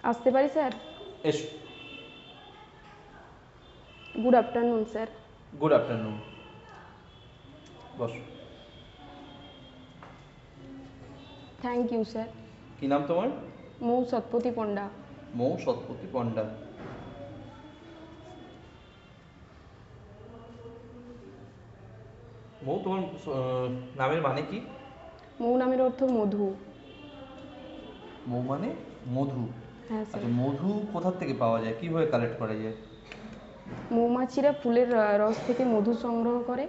আসতে পারি স্যার? এসো। Good afternoon sir. Good afternoon. বসো। Thank you sir. কি নাম তোমার? মৌ সৎপতি পণ্ডা। মৌ সৎপতি পণ্ডা। মৌ, তোমার নামের মানে কি? মৌ নামের অর্থ মধু। মৌ মানে মধু। হ্যাঁ স্যার। আচ্ছা, মধু কোথা থেকে পাওয়া যায়, কিভাবে কালেক্ট করা যায়? মৌমাছিরা ফুলের রস থেকে মধু সংগ্রহ করে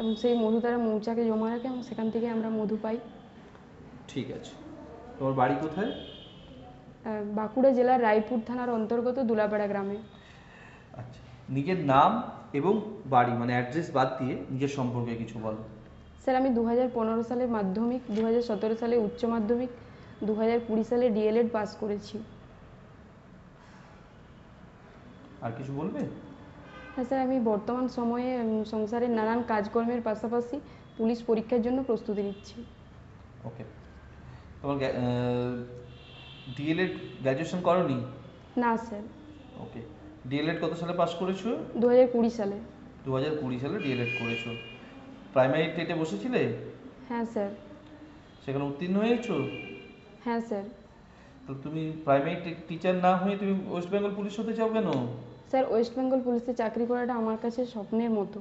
এবং সেই মধু তারা মৌচাকে জমা রাখে এবং সেখান থেকে আমরা মধু পাই। ঠিক আছে। তোমার বাড়ি কোথায়? বাঁকুড়া জেলার রায়পুর থানার অন্তর্গত দুলাপাড়া গ্রামে। আচ্ছা, নিজের নাম এবং বাড়ি মানে অ্যাড্রেস বাদ দিয়ে নিজের সম্পর্কে কিছু বলো। স্যার আমি 2015 সালে মাধ্যমিক, 2017 সালে উচ্চ মাধ্যমিক, 2020 সালে ডিএলএড পাস করেছি। আর কিছু বলবে? হ্যাঁ স্যার, আমি বর্তমান সময়ে সংসারের নানান কাজকর্মের পাশাপাশি পুলিশ পরীক্ষার জন্য প্রস্তুতি নিচ্ছি। ওকে। তোমার ডিএলএড গ্র্যাজুয়েশন করোনি? না স্যার। ওকে। ডিএলএড কত সালে পাস করেছো? 2020 সালে। 2020 সালে ডিএলএড করেছো। প্রাইমারি টেটে বসেছিলে? হ্যাঁ স্যার। সেখানে উত্তীর্ণ হয়েছো? হ্যাঁ স্যার। তো তুমি প্রাইমারি টিচার না হয়ে তুমি ওয়েস্ট বেঙ্গল পুলিশ হতে চাও কেন? স্যার, ওয়েস্ট বেঙ্গল পুলিশে চাকরি করাটা আমার কাছে স্বপ্নের মতো।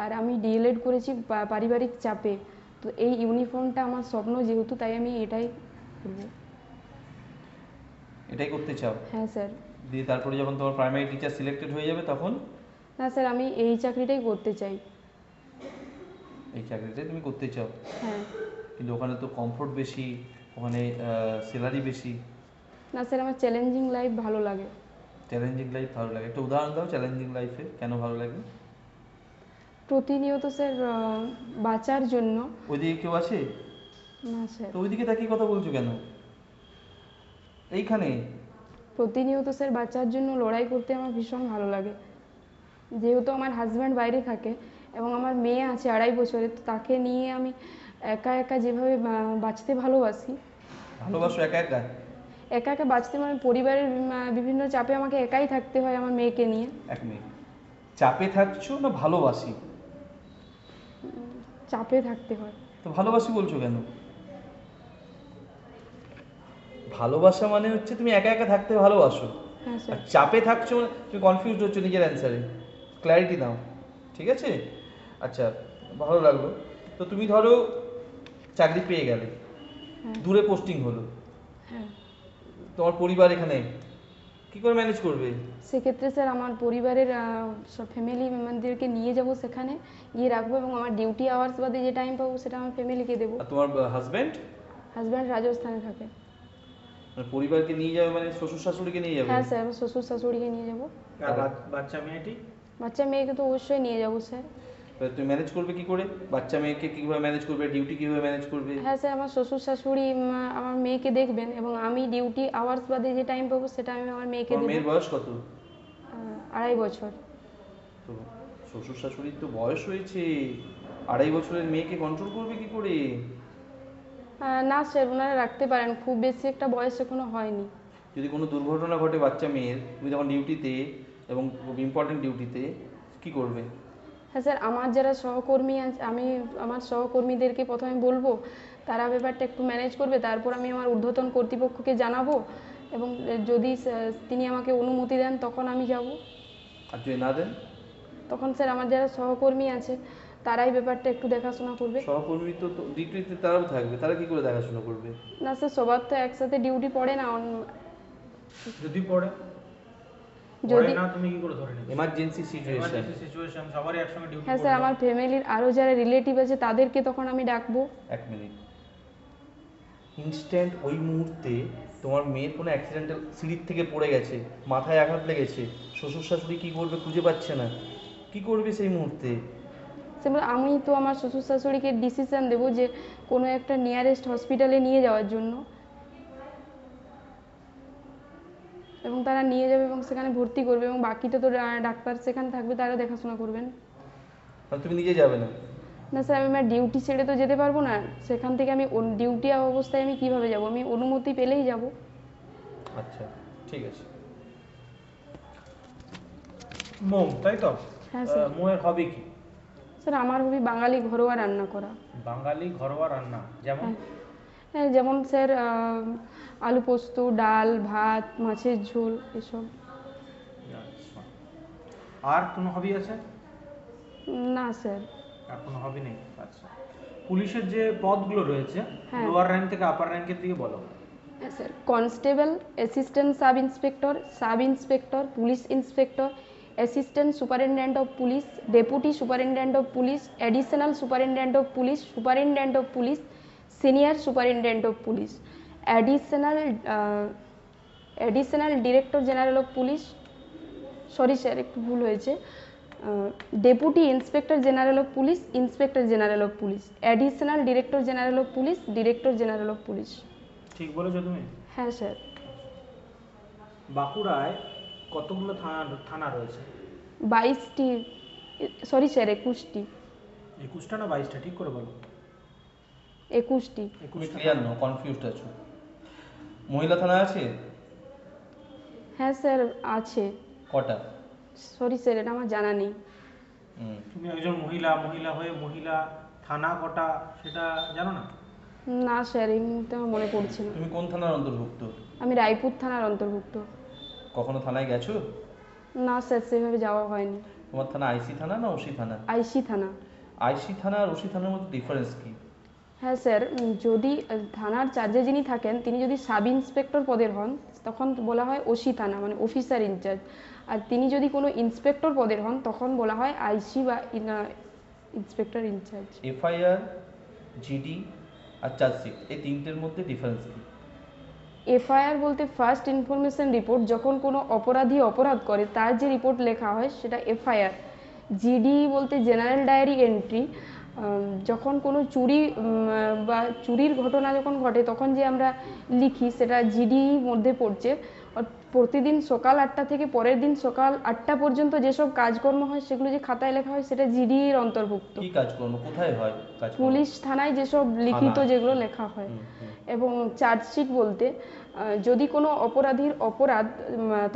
আর আমি ডিএলএড করেছি পারিবারিক চাপে। তো এই ইউনিফর্মটা আমার স্বপ্ন যেহেতু, তাই আমি এটাই করব। এটাই করতে চাও? হ্যাঁ স্যার। দিয়ে তারপরে যখন তোমার প্রাইমারি টিচার সিলেক্টেড হয়ে যাবে তখন? না স্যার, আমি এই চাকরিটাই করতে চাই। এই চাকরিটাই তুমি করতে চাও? হ্যাঁ। কিন্তু ওখানে তো কমফোর্ট বেশি, ওখানে স্যালারি বেশি। না স্যার, আমার চ্যালেঞ্জিং লাইফ ভালো লাগে। চ্যালেঞ্জিং লাইফ ভালো লাগে? একটা উদাহরণ দাও চ্যালেঞ্জিং লাইফে কেন ভালো লাগে। প্রতিনিয়ত স্যার বাঁচার জন্য। ওইদিকে কেউ আছে? না স্যার। তো ওইদিকে তাকিয়ে কথা বলছো কেন? এইখানে। প্রতিনিয়ত স্যার বাঁচার জন্য লড়াই করতে আমার ভীষণ ভালো লাগে। যেহেতু আমার হাজব্যান্ড বাইরে থাকে এবং আমার মেয়ে আছে 2.5 বছরের, তো তাকে নিয়ে আমি একা একা যেভাবে বাঁচতে ভালোবাসি। ভালোবাসো একা একা? একা একা বাঁচতে মানে পরিবারের বিভিন্ন চাপে আমাকে একাই থাকতে হয় আমার মেয়েকে নিয়ে। এক মিনিট, চাপে থাকছো না ভালোবাসি? চাপে থাকতে হয়। তো ভালোবাসি বলছো কেন? ভালোবাসা মানে হচ্ছে তুমি একা একা থাকতে ভালোবাসো। হ্যাঁ আর স্যার। চাপে থাকছো মানে তুমি কনফিউজড হচ্ছ নিজের অ্যান্সারে। ক্ল্যারিটি নাও, ঠিক আছে? আচ্ছা, ভালো লাগলো। তো তুমি ধরো চাকরি পেয়ে গেলে, হ্যাঁ। দূরে পোস্টিং হলো, হ্যাঁ। তোমার পরিবার এখানে, কি করে ম্যানেজ করবে? সেক্ষেত্রে স্যার আমার পরিবারের সব ফ্যামিলি মেম্বারদেরকে নিয়ে যাব, সেখানে গিয়ে রাখবো এবং আমার ডিউটি আওয়ার্স বাদে যে টাইম পাবো সেটা আমার ফ্যামিলিকে দেবো। আর তোমার হাজব্যান্ড? হাজব্যান্ড রাজস্থানে থাকে। মানে পরিবারকে নিয়ে যাবে মানে শ্বশুর শাশুড়িকে নিয়ে যাবে? হ্যাঁ স্যার, আমার শ্বশুর শাশুড়িকে নিয়ে যাব। আর বাচ্চা মেয়েটি? বাচ্চা মেয়েকে তো অবশ্যই নিয়ে যাব স্যার। এবার তুমি ম্যানেজ করবে কি করে? বাচ্চা মেয়েকে কীভাবে ম্যানেজ করবে, ডিউটি কীভাবে ম্যানেজ করবে? হ্যাঁ স্যার, আমার শ্বশুর শাশুড়ি আমার মেয়েকে দেখবেন এবং আমি ডিউটি আওয়ার্স বাদে যে টাইম পাবো সেটা আমি আমার মেয়েকে তোমার দেবো। মেয়ের বয়স কত? 2.5 বছর। তো শ্বশুর শাশুড়ির তো বয়স হয়েছে, 2.5 বছরের মেয়েকে কন্ট্রোল করবে কি করে? না স্যার, ওনারা রাখতে পারেন, খুব বেশি একটা বয়স এখনো হয়নি। যদি কোনো দুর্ঘটনা ঘটে বাচ্চা মেয়ের, তুমি তখন ডিউটিতে এবং খুব ইম্পর্টেন্ট ডিউটিতে, কি করবে? হ্যাঁ স্যার, আমার যারা সহকর্মী আছে আমি আমার সহকর্মীদেরকে প্রথমে বলবো, তারা ব্যাপারটা একটু ম্যানেজ করবে, তারপর আমি আমার ঊর্ধ্বতন কর্তৃপক্ষকে জানাবো এবং যদি তিনি আমাকে অনুমতি দেন তখন আমি যাব। আর যদি না দেন? তখন স্যার আমার যারা সহকর্মী আছে তারাই ব্যাপারটা একটু দেখাশোনা করবে। সহকর্মী তো ডিউটিতে তারাও থাকবে, তারা কি করে দেখাশোনা করবে? না স্যার, সবার তো একসাথে ডিউটি পড়ে না। যদি পড়ে যদি না, তুমি কি করে ধরে নেবে? Emergency situation. এমার্জেন্সি সিচুয়েশন, সবারই একসঙ্গে ডিউটি হ্যাঁ স্যার, আমার ফ্যামিলির আরও যারা রিলেটিভ আছে তাদেরকে তখন আমি ডাকবো। এক মিনিট, ইনস্ট্যান্ট ওই মুহূর্তে তোমার মেয়ের কোনো অ্যাক্সিডেন্টাল সিঁড়ির থেকে পড়ে গেছে, মাথায় আঘাত লেগেছে, শ্বশুর শাশুড়ি কী করবে খুঁজে পাচ্ছে না, কি করবে সেই মুহূর্তে? সেবার আমি তো আমার শ্বশুর শাশুড়িকে ডিসিশন দেবো যে কোনো একটা নিয়ারেস্ট হসপিটালে নিয়ে যাওয়ার জন্য, এবং তারা নিয়ে যাবে এবং সেখানে ভর্তি করবে এবং বাকিটা তো ডাক্তার সেখানে থাকবে, তারা দেখাশোনা করবেন। মানে তুমি নিজে যাবে না? না স্যার, আমি আমার ডিউটি ছেড়ে তো যেতে পারবো না। সেখান থেকে আমি ডিউটি অবস্থায় আমি কিভাবে যাব? আমি অনুমতি পেলেই যাব। আচ্ছা, ঠিক আছে। মোম, তাই তো? হ্যাঁ, স্যার। মোয়ের হবি কি? স্যার আমার হবি বাঙালি ঘরোয়া রান্না করা। বাঙালি ঘরোয়া রান্না, যেমন? হ্যাঁ, হ্যাঁ, যেমন স্যার আলু পোস্ত, ডাল, ভাত, মাছের ঝোল এসব। আচ্ছা। আর কোনো হবি আছে? না স্যার। আর কোনো হবি নেই? আচ্ছা। পুলিশের যে পদগুলো রয়েছে, হ্যাঁ। লোয়ার র্যাঙ্ক থেকে আপার র্যাঙ্কের দিকে বলো। হ্যাঁ sir, constable, assistant sub inspector, police inspector, assistant superintendent of police, deputy superintendent of police, additional superintendent of police, superintendent of police, senior superintendent of police, additional director general of police, sorry sir একটু ভুল হয়েছে, deputy inspector general of police, inspector general of police, additional director general of police, director general of police. ঠিক বলেছো তুমি? হ্যাঁ sir. বাঁকুড়ায় কতগুলো থানা রয়েছে? 22টি, সরি স্যার 21টি। 21টা না 22টা, ঠিক করে বলো। 21টি। তুমি ক্লিয়ার নও, কনফিউজড আছো। মহিলা থানা আছে? হ্যাঁ স্যার আছে। কটা? সরি স্যার এটা আমার জানা নেই। তুমি একজন মহিলা, মহিলা হয়ে মহিলা থানা কটা সেটা জানো না? না স্যার এই মুহূর্তে আমার মনে পড়ছে না। তুমি কোন থানার অন্তর্ভুক্ত? আমি রায়পুর থানার অন্তর্ভুক্ত। কখনো থানায় গেছো? না স্যার সেভাবে যাওয়া হয়নি। তোমার থানা আইসি থানা না ওসি থানা? আইসি থানা। আইসি থানা আর ওসি থানার মধ্যে ডিফারেন্স কি? হ্যাঁ স্যার, যদি থানার চার্জে যিনি থাকেন তিনি যদি সাব ইন্সপেক্টর পদের হন তখন বলা হয় ওসি থানা, মানে অফিসার ইনচার্জ। আর তিনি যদি কোনো ইন্সপেক্টর পদের হন তখন বলা হয় আইসি বা ইন্সপেক্টর ইনচার্জ। এফআইআর, জিডি আর চার্জশিট, এই তিনটের মধ্যে ডিফারেন্স কি? এফআইআর বলতে ফার্স্ট ইনফরমেশন রিপোর্ট, যখন কোনো অপরাধী অপরাধ করে তার যে রিপোর্ট লেখা হয় সেটা এফআইআর। জিডি বলতে জেনারেল ডায়েরি এন্ট্রি, যখন কোনো চুরি বা চুরির ঘটনা যখন ঘটে তখন যে আমরা লিখি সেটা জিডির মধ্যে পড়ছে। প্রতিদিন সকাল 8টা থেকে পরের দিন সকাল 8টা পর্যন্ত যেসব কাজকর্ম হয় সেগুলো যে খাতায় লেখা হয় সেটা জিডির অন্তর্ভুক্ত। কি কাজকর্ম কোথায় হয়? পুলিশ থানায় যেসব লিখিত থানায়। যেগুলো লেখা হয়। এবং চার্জশিট বলতে যদি কোনো অপরাধীর অপরাধ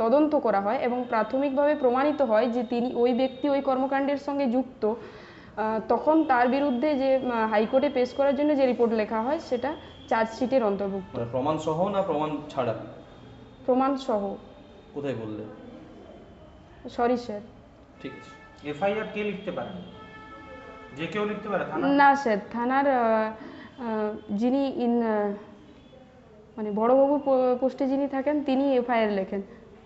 তদন্ত করা হয় এবং প্রাথমিকভাবে প্রমাণিত হয় যে তিনি ওই ব্যক্তি ওই কর্মকাণ্ডের সঙ্গে যুক্ত, তখন তার বিরুদ্ধে যে হাইকোর্টে পেশ করার জন্য যে রিপোর্ট লেখা হয় সেটা চার্জশিটের অন্তর্ভুক্ত। মানে প্রমাণ সহ না প্রমাণ ছাড়া? প্রমাণ সহ। কোথায় বললে? Sorry sir. ঠিক আছে। এফআইআর কে লিখতে পারে? যে কেউ লিখতে পারে থানা? না স্যার, থানার যিনি মানে বড়বাবুর পোস্টে যিনি থাকেন তিনি এফআইআর লেখেন।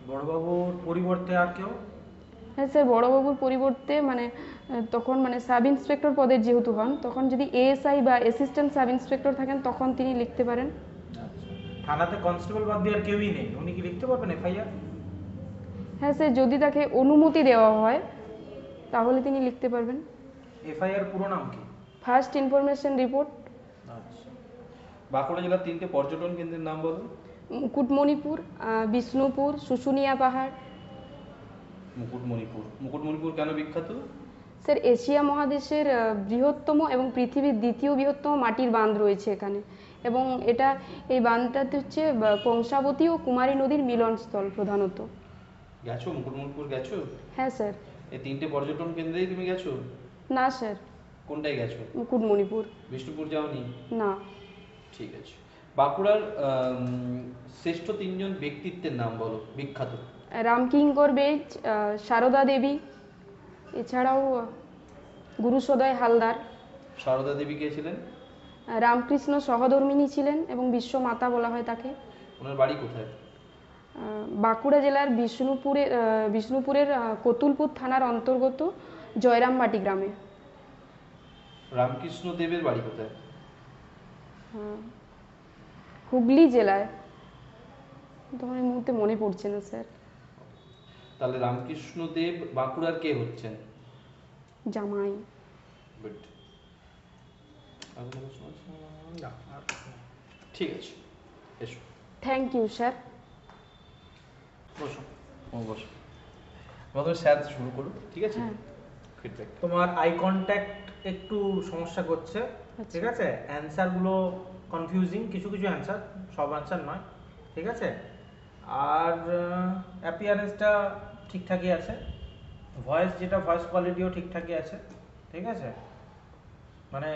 বড়বাবুর পরিবর্তে আর কেউ? হ্যাঁ স্যার, বড়বাবুর পরিবর্তে মানে তখন মানে সাব ইন্সপেক্টর পদের যেহেতু হন তখন যদি এএসআই বা অ্যাসিস্ট্যান্ট সাব ইন্সপেক্টর থাকেন তখন তিনি লিখতে পারেন। থানাতে কনস্টেবল বাদ দিয়ে আর কেউই নেই, উনি কি লিখতে পারবেন এফআইআর? হ্যাঁ স্যার, যদি তাকে অনুমতি দেওয়া হয় তাহলে তিনি লিখতে পারবেন। এফআইআর পুরো নাম কি? First information report. আচ্ছা। বাঁকুড়া জেলার 3টে পর্যটন কেন্দ্রের নাম বলো। মুকুটমণিপুর, বিষ্ণুপুর, শুশুনিয়া পাহাড়। মুকুটমণিপুর কেন বিখ্যাত? স্যার এশিয়া মহাদেশের বৃহত্তম এবং পৃথিবীর দ্বিতীয় বৃহত্তম মাটির বাঁধ রয়েছে এখানে, এবং এই বাঁধটাতে হচ্ছে কংসাবতী ও কুমারী নদীর মিলনস্থল প্রধানত। গেছো মুকুটমণিপুর গেছো? হ্যাঁ স্যার। এই 3টে পর্যটন কেন্দ্রেই তুমি গেছো? না স্যার। কোনটায় গেছো? মুকুটমণিপুর। বিষ্ণুপুর যাওনি? না। ঠিক আছে। বাঁকুড়ার শ্রেষ্ঠ 3জন ব্যক্তিত্বের নাম বলো বিখ্যাত। রামকিঙ্কর বেজ, সারদা দেবী, এছাড়াও গুরুসদয় হালদার। সারদা দেবী কে ছিলেন? রামকৃষ্ণ সহধর্মিণী ছিলেন এবং বিশ্বমাতা বলা হয় তাকে। ওনার বাড়ি কোথায়? বাঁকুড়া জেলার বিষ্ণুপুরের কতুলপুর থানার অন্তর্গত জয়রামবাটি গ্রামে। রামকৃষ্ণ দেবের বাড়ি কোথায়? হুগলি জেলায়, তোমার এই মুহূর্তে মনে পড়ছে না স্যার। তাহলে রামকৃষ্ণ দেব বাঁকুড়ার কে হচ্ছেন? জামাই। গুড। ঠিক আছে, এসো। Thank you sir. বসো। বসো। প্রথমে স্যার শুরু করো, ঠিক আছে? হ্যাঁ। ফিডব্যাক। তোমার আই কন্ট্যাক্ট একটু সমস্যা করছে, ঠিক আছে? অ্যান্সারগুলো কনফিউজিং, কিছু কিছু অ্যান্সার, সব অ্যান্সার নয়, ঠিক আছে? আর অ্যাপিয়ারেন্সটা ঠিকঠাকই আছে, ভয়েস কোয়ালিটিও ঠিকঠাকই আছে, ঠিক আছে। মানে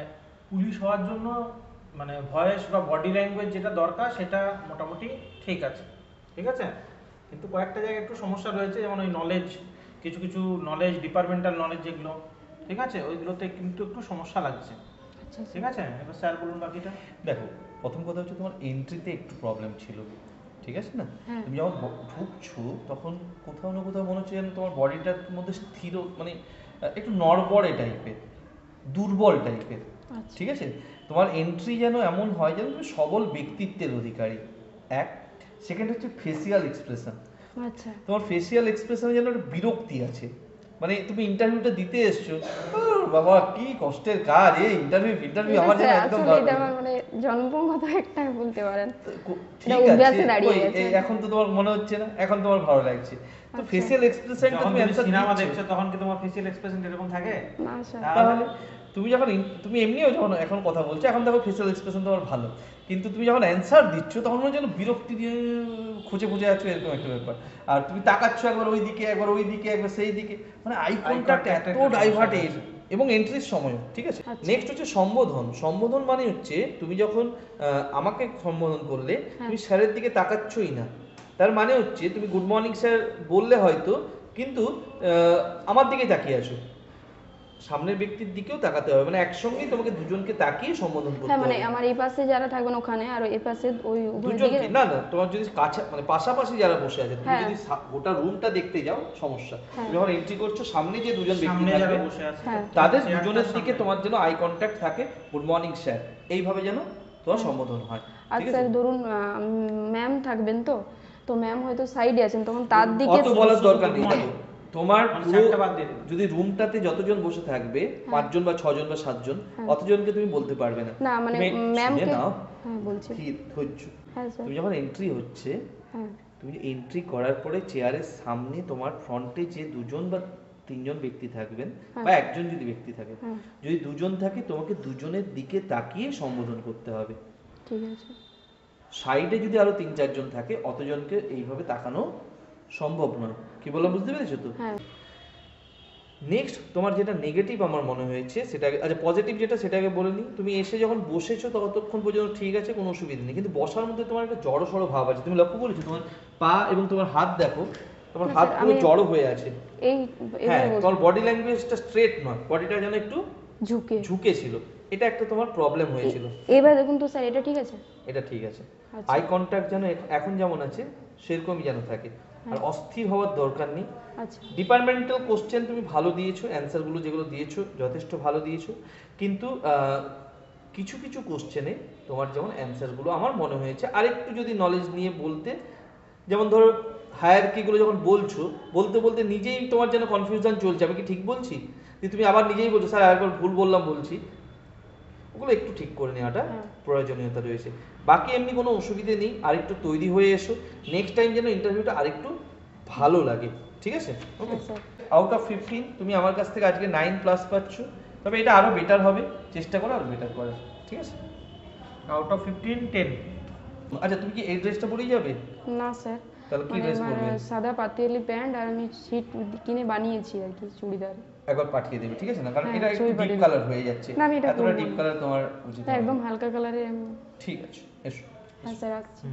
পুলিশ হওয়ার জন্য মানে ভয়েস বা বডি ল্যাঙ্গুয়েজ যেটা দরকার সেটা মোটামুটি ঠিক আছে, ঠিক আছে। কিন্তু কয়েকটা জায়গায় একটু সমস্যা রয়েছে, যেমন ওই নলেজ, কিছু কিছু নলেজ, ডিপার্টমেন্টাল নলেজ যেগুলো, ঠিক আছে, ওইগুলোতে কিন্তু একটু সমস্যা লাগছে, আচ্ছা ঠিক আছে। এবার স্যার বলুন বাকিটা। দেখো, প্রথম কথা হচ্ছে তোমার এন্ট্রিতে একটু প্রবলেম ছিল, ঠিক আছে না? হ্যাঁ। তুমি যখন ঢুকছো তখন কোথাও না কোথাও মনে হচ্ছে যেন তোমার বডিটার মধ্যে স্থির, মানে একটু নড়বড়ে টাইপের, দুর্বল টাইপের, আচ্ছা। ঠিক আছে। তোমার এন্ট্রি যেন এমন হয় যেন তুমি সবল ব্যক্তিত্বের অধিকারী, এক। সেকেন্ড হচ্ছে ফেসিয়াল এক্সপ্রেশন। আচ্ছা। তোমার ফেসিয়াল এক্সপ্রেশনে যেন একটা বিরক্তি আছে, মানে তুমি ইন্টারভিউটা দিতে এসছো, বাবা কি কষ্টের কাজ, এই ইন্টারভিউ আমার যেন একদম আসলে ভালো এটা আমার মানে জন্মগত একটা বলতে পারেন। ঠিক এটা অভ্যাসে আছে। দাঁড়িয়ে ওই, গেছে। এখন তো তোমার মনে হচ্ছে না, এখন তোমার ভালো লাগছে। তো আচ্ছা। ফেসিয়াল এক্সপ্রেশনটা যখন তুমি তুমি অ্যান্সার সিনেমা দিচ্ছ, দেখছো তখন কি তোমার ফেসিয়াল এক্সপ্রেশন এরকম থাকে? না স্যার। তাহলে তুমি যখন তুমি এমনিও যখন এখন কথা বলছো, এখন দেখো ফেসিয়াল এক্সপ্রেশন তোমার ভালো, কিন্তু তুমি যখন অ্যান্সার দিচ্ছ তখন মনে হয় যেন বিরক্তি দিয়ে খুঁজে খুঁজে যাচ্ছ, এরকম একটা ব্যাপার। আর তুমি তাকাচ্ছ একবার ওই দিকে, একবার ওই দিকে, একবার সেই দিকে, মানে আই কন্ট্যাক্ট এত ডাইভার্টেড, এবং এন্ট্রির সময়, ঠিক আছে। আচ্ছা। নেক্সট হচ্ছে সম্বোধন। সম্বোধন মানে হচ্ছে তুমি যখন আমাকে সম্বোধন করলে, তুমি স্যারের দিকে তাকাচ্ছই না, তার মানে হচ্ছে তুমি গুড মর্নিং স্যার বললে হয়তো, কিন্তু আমার দিকে তাকিয়ে আছো, সামনের ব্যক্তির দিকেও তাকাতে হবে, মানে একসঙ্গেই তোমাকে দুজনকে তাকিয়ে সম্বোধন করতে হ্যাঁ, মানে হবে। আমার এই পাশে যারা থাকবেন ওখানে, আর এই পাশে ওই উভয় দিকে। দুজনকে না, তোমার যদি কাছে মানে পাশাপাশি যারা বসে আছে, তুমি হ্যাঁ। যদি গোটা রুমটা দেখতে যাও সমস্যা। হ্যাঁ। তুমি যখন এন্ট্রি করছো, সামনে যে দুজন ব্যক্তি সামনে যারা থাকবে, বসে আছে হ্যাঁ। তাদের চেয়ারটার দুজনের সামনে। দিকে তোমার যেন আই কন্ট্যাক্ট থাকে, গুড মর্নিং স্যার, এইভাবে যেন তোমার হ্যাঁ। সম্বোধন হয়, আর ঠিক আছে। স্যার ধরুন ম্যাম থাকবেন, তো ম্যাম হয়তো সাইডে আছেন, তখন তার দিকে অত বলার দরকার নেই। শুধু দেখো, তোমার মানে পুরো স্যারটা বাদ দিয়ে দিন। যদি রুমটাতে যতজন বসে থাকবে, 5 জন বা 6 জন বা 7 জন, হ্যাঁ। অতজনকে তুমি বলতে পারবে না। না, মানে তুমি ম্যামকে। শুনে নাও, হ্যাঁ, বলছি। স্থির ধৈর্য। হ্যাঁ স্যার। তুমি যখন এন্ট্রি হচ্ছে, হ্যাঁ। তুমি এন্ট্রি করার পরে চেয়ারের সামনে তোমার ফ্রন্টে যে 2 জন বা 3 জন ব্যক্তি থাকবেন, হ্যাঁ। বা একজন যদি ব্যক্তি থাকে, হ্যাঁ। যদি 2 জন থাকে, তোমাকে দুজনের দিকে তাকিয়ে সম্বোধন করতে হবে। ঠিক আছে। সাইডে যদি আরো 3-4 জন থাকে, অতজনকে এইভাবে তাকানো সম্ভব নয়। কি বললাম বুঝতে পেরেছো তো? হ্যাঁ। নেক্সট তোমার যেটা নেগেটিভ আমার মনে হয়েছে সেটা আচ্ছা, পজিটিভ যেটা সেটাকে বলে নিই। তুমি এসে যখন বসেছো ততক্ষণ পর্যন্ত ঠিক আছে, কোনো অসুবিধা নেই, কিন্তু বসার মধ্যে তোমার একটা জড়সড় ভাব আছে। তুমি লক্ষ্য করেছো তোমার পা এবং তোমার হাত দেখো, তোমার না হাত স্যার, পুরো আমি জড়ো হয়ে আছে। এই হ্যাঁ, এভাবে তোমার বডি ল্যাঙ্গুয়েজটা স্ট্রেট নয়, বডিটা যেন একটু ঝুঁকে। ঝুঁকে ছিল, এটা একটা তোমার প্রবলেম হয়েছিল। এবার দেখুন তো স্যার, এটা ঠিক আছে? এটা ঠিক আছে। আচ্ছা। আই কন্ট্যাক্ট যেন এখন যেমন আছে সেরকমই যেন থাকে, আর হ্যাঁ। অস্থির হওয়ার দরকার নেই। আচ্ছা। ডিপার্টমেন্টাল কোশ্চেন তুমি ভালো দিয়েছো, অ্যান্সারগুলো যেগুলো দিয়েছো যথেষ্ট ভালো দিয়েছো, কিন্তু কিছু কিছু কোশ্চেনে তোমার যেমন অ্যান্সারগুলো আমার মনে হয়েছে আরেকটু যদি নলেজ নিয়ে বলতে, যেমন ধরো হায়ারকিগুলো যখন বলছো, বলতে বলতে নিজেই তোমার যেন কনফিউশন চলছে, আমি কি ঠিক বলছি, যে তুমি আবার নিজেই বলছো স্যার আরেকবার ভুল বললাম বলছি, ওগুলো একটু ঠিক করে নেওয়াটা হ্যাঁ। প্রয়োজনীয়তা রয়েছে। বাকি এমনি কোনো অসুবিধে নেই, আরেকটু তৈরি হয়ে এসো, নেক্সট টাইম যেন ইন্টারভিউটা আরেকটু ভালো লাগে, ঠিক আছে? ওকে। হ্যাঁ স্যার। আউট অফ 15 তুমি আমার কাছ থেকে আজকে 9+ পাচ্ছ, তবে এটা আরো বেটার হবে, চেষ্টা করো আরো বেটার করার, ঠিক আছে? Out of 15 10। আচ্ছা, তুমি কি এই ড্রেসটা পরেই যাবে? না স্যার, তাহলে কি মানে ড্রেস আমার পরবে? সাদা পাতিয়ালি প্যান্ট, আর আমি সিট কিনে বানিয়েছি আর কি, চুড়িদার। একবার পাঠিয়ে দেবে, ঠিক আছে না? কারণ হ্যাঁ, এটা একটু ছবি ডিপ পাঠিয়ে দেবো। কালার হয়ে যাচ্ছে, না, আমি এটা এতটা পরবো ডিপ না। কালার তোমার উচিত হ্যাঁ, হবে একদম না। হালকা কালারের। ঠিক আছে, এসো। হ্যাঁ স্যার, রাখছি।